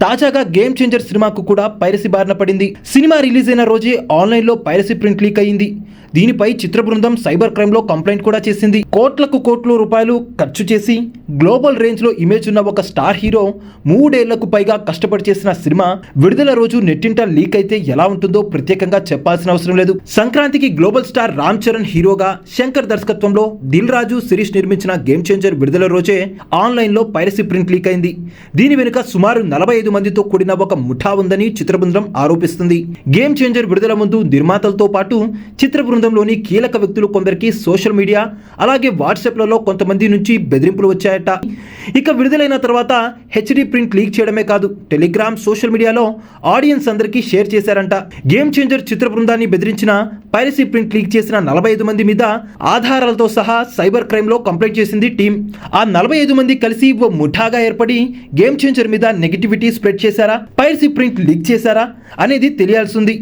తాజాగా game changer సినిమాకు కూడా పైరసీ బారిన పడింది. సినిమా రిలీజ్ అయిన రోజే ఆన్లైన్లో పైరసీ ప్రింట్ లీక్ అయింది. దీనిపై చిత్ర బృందం సైబర్ క్రైమ్లో కంప్లైంట్ కూడా చేసింది. కోట్ల రూపాయలు ఖర్చు చేసి గ్లోబల్ రేంజ్లో ఇమేజ్ ఉన్న ఒక స్టార్ హీరో 3 ఏళ్లకు పైగా కష్టపడి చేసిన సినిమా విడుదల రోజు నెట్టింట లీక్ అయితే ఎలా ఉంటుందో ప్రత్యేకంగా చెప్పాల్సిన అవసరం లేదు. సంక్రాంతికి గ్లోబల్ స్టార్ రామ్ చరణ్ హీరోగా, శంకర్ దర్శకత్వంలో దిల్ రాజు, శిరీష్ నిర్మించిన గేమ్ చేంజర్ విడుదల రోజే ఆన్లైన్లో పైరసీ ప్రింట్ లీక్ అయింది. దీని వెనుక సుమారు 45 మందితో కూడిన ఒక ముఠా ఉందని చిత్ర బృందం ఆరోపిస్తుంది. గేమ్ చేంజర్ విడుదల ముందు నిర్మాతలతో పాటు చిత్ర బృందంలోని కీలక వ్యక్తులు కొందరికి సోషల్ మీడియా అలాగే వాట్సాప్లలో కొంతమంది నుంచి బెదిరింపులు వచ్చాయట. ఇక విడుదలైన తర్వాత హెచ్డి ప్రింట్ లీక్ చేయడమే కాదు, టెలిగ్రామ్, సోషల్ మీడియాలో ఆడియన్స్ అందరికీ షేర్ చేశారంట. గేమ్ చేంజర్ చిత్ర బృందాన్ని బెదిరించిన, పైరసీ ప్రింట్ లీక్ చేసిన 45 మంది మీద ఆధారాలతో సహా సైబర్ క్రైమ్లో కంప్లైంట్ చేసింది టీం. ఆ 45 మంది కలిసి ఓ ముఠాగా ఏర్పడి గేమ్ చేంజర్ మీద నెగిటివిటీ స్ప్రెడ్ చేశారా, పైరసీ ప్రింట్ లీక్ చేశారా అనేది తెలియాల్సింది.